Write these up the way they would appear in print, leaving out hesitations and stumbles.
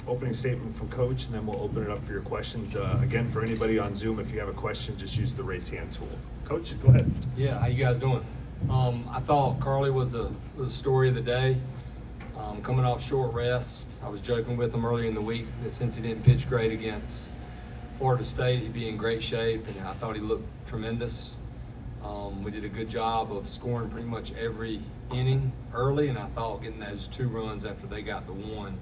opening statement from Coach, and then we'll open it up for your questions. Again, for anybody on Zoom, if you have a question, just use the raise hand tool. Coach, go ahead. Yeah, how you guys doing? I thought Carly was the story of the day. Coming off short rest, I was joking with him earlier in the week that since he didn't pitch great against Florida State, he'd be in great shape, and I thought he looked tremendous. We did a good job of scoring pretty much every inning early, and I thought getting those 2 runs after they got the 1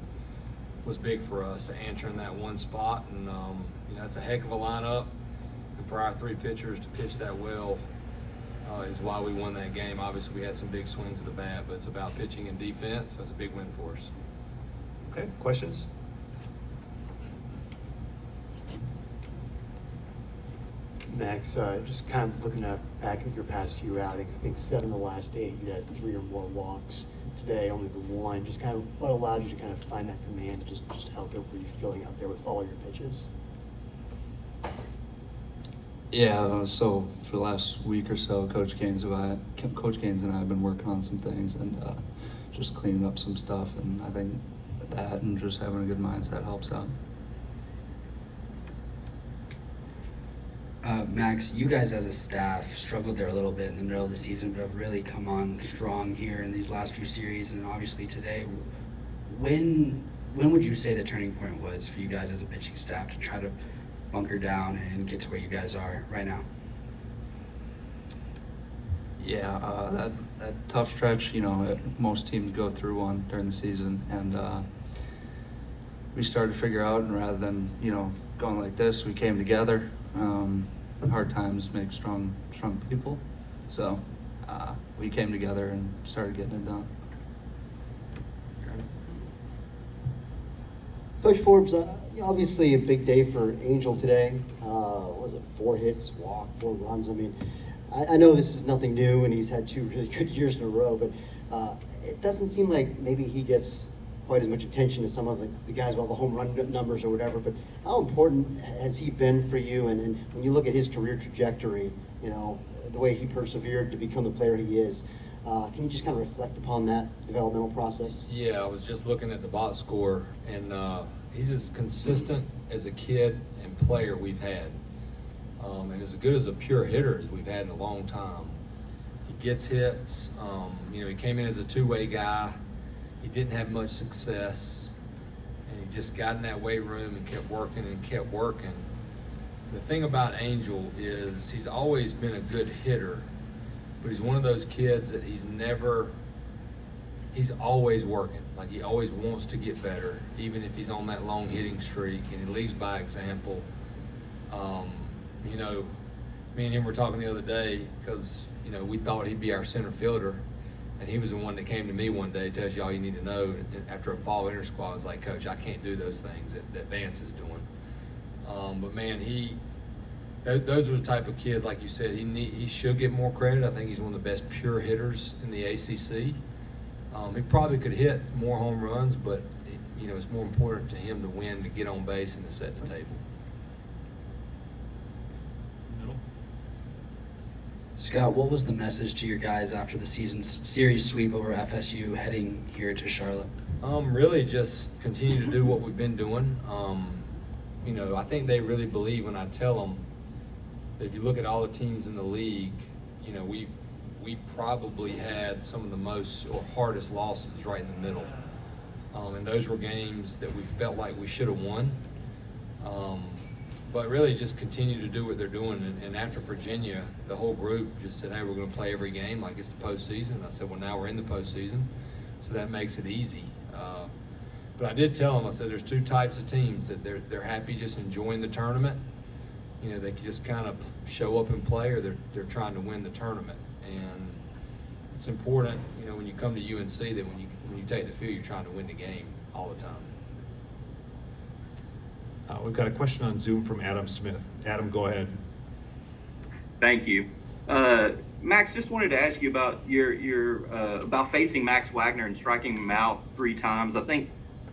was big for us to answer in that 1 spot. And it's a heck of a lineup, and for our 3 pitchers to pitch that well is why we won that game. Obviously, we had some big swings of the bat, but it's about pitching and defense. That's a big win for us. Okay, questions? Max, just kind of looking back at your past few outings, I think 7 of the last 8, you had 3 or more walks. Today, only the 1. Just kind of what allowed you to kind of find that command, just how good were you feeling out there with all your pitches? Yeah, so for the last week or so, Coach Gaines and I have been working on some things and just cleaning up some stuff, and I think that and just having a good mindset helps out. Max, you guys as a staff struggled there a little bit in the middle of the season, but have really come on strong here in these last few series, and obviously today. When would you say the turning point was for you guys as a pitching staff to try to bunker down and get to where you guys are right now? Yeah, that tough stretch, most teams go through one during the season, and we started to figure out, and rather than, going like this, we came together. Hard times make strong people, so we came together and started getting it done. Coach Forbes, obviously a big day for Angel today. What was it, 4 hits, walk, 4 runs? I mean, I know this is nothing new, and he's had 2 really good years in a row, but it doesn't seem like maybe he gets quite as much attention as some of the guys with all the home run numbers or whatever. But how important has he been for you? And when you look at his career trajectory, the way he persevered to become the player he is, can you just kind of reflect upon that developmental process? Yeah, I was just looking at the box score, and he's as consistent as a kid and player we've had, and as good as a pure hitter as we've had in a long time. He gets hits. He came in as a 2-way guy. He didn't have much success, and he just got in that weight room and kept working and kept working. The thing about Angel is he's always been a good hitter, but he's one of those kids that he's always working. Like, he always wants to get better, even if he's on that long hitting streak, and he leads by example. Me and him were talking the other day because, we thought he'd be our center fielder. And he was the one that came to me one day, tells you all you need to know. And after a fall inter squad, I was like, Coach, I can't do those things that Vance is doing. But man, those are the type of kids, like you said, he should get more credit. I think he's one of the best pure hitters in the ACC. He probably could hit more home runs, but it's more important to him to win, to get on base, and to set the table. Scott, what was the message to your guys after the series sweep over FSU heading here to Charlotte? Really just continue to do what we've been doing. I think they really believe when I tell them that if you look at all the teams in the league, we probably had some of the most or hardest losses right in the middle. And those were games that we felt like we should have won. But really just continue to do what they're doing. And after Virginia, the whole group just said, hey, we're going to play every game like it's the postseason. I said, well, now we're in the postseason, so that makes it easy. But I did tell them, I said, there's 2 types of teams, that they're happy just enjoying the tournament. They can just kind of show up and play, or they're trying to win the tournament. And it's important, when you come to UNC, that when you take the field, you're trying to win the game all the time. We've got a question on Zoom from Adam Smith. Adam, go ahead. Thank you. Max, just wanted to ask you about your about facing Max Wagner and striking him out 3 times. I think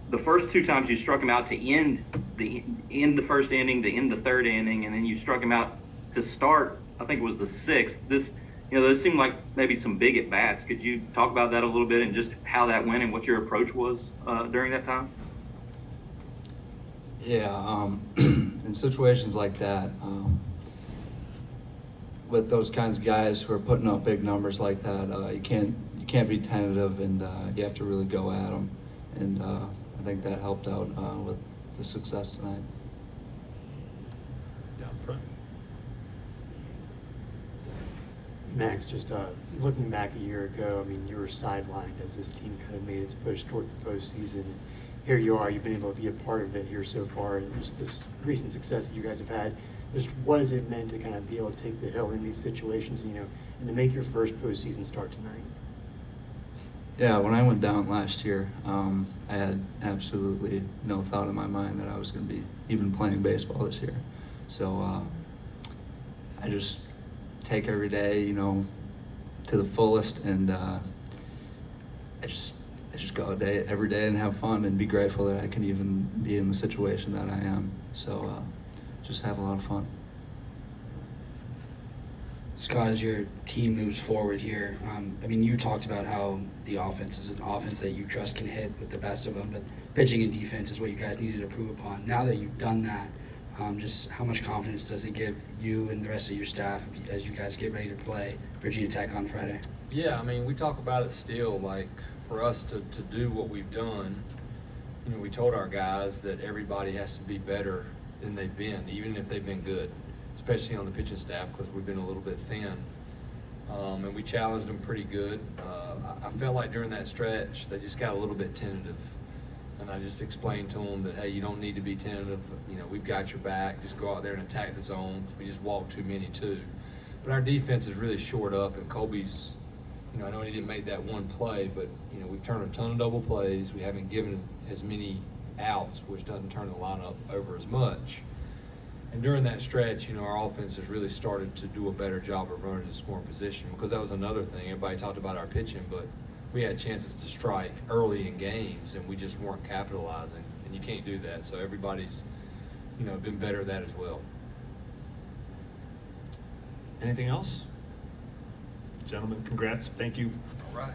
the first 2 times you struck him out to end the first inning, to end the 3rd inning, and then you struck him out to start, I think it was the 6th. Those seemed like maybe some big at bats. Could you talk about that a little bit and just how that went and what your approach was during that time? Yeah, in situations like that, with those kinds of guys who are putting up big numbers like that, you can't be tentative, and you have to really go at them. And I think that helped out with the success tonight. Down front. Max, just looking back a year ago, I mean, you were sidelined as this team kind of made its push toward the postseason. And here you are, you've been able to be a part of it here so far, and just this recent success that you guys have had. Just what has it meant to kind of be able to take the hill in these situations, and to make your first postseason start tonight? Yeah, when I went down last year, I had absolutely no thought in my mind that I was going to be even playing baseball this year. So I just take every day, to the fullest, and I just go every day and have fun and be grateful that I can even be in the situation that I am. So just have a lot of fun. Scott, as your team moves forward here, I mean, you talked about how the offense is an offense that you trust can hit with the best of them, but pitching and defense is what you guys needed to improve upon. Now that you've done that, just how much confidence does it give you and the rest of your staff as you guys get ready to play Virginia Tech on Friday? Yeah, I mean, we talk about it still, like, for us to do what we've done, we told our guys that everybody has to be better than they've been, even if they've been good, especially on the pitching staff, because we've been a little bit thin. And we challenged them pretty good. I felt like during that stretch, they just got a little bit tentative. And I just explained to them that, hey, you don't need to be tentative. We've got your back. Just go out there and attack the zones. We just walked too many, too. But our defense is really short up, and Colby's, I know he didn't make that one play, but, we've turned a ton of double plays. We haven't given as many outs, which doesn't turn the lineup over as much. And during that stretch, our offense has really started to do a better job of running to scoring position, because that was another thing. Everybody talked about our pitching, but we had chances to strike early in games, and we just weren't capitalizing. And you can't do that. So everybody's, been better at that as well. Anything else? Gentlemen, congrats. Thank you. All right.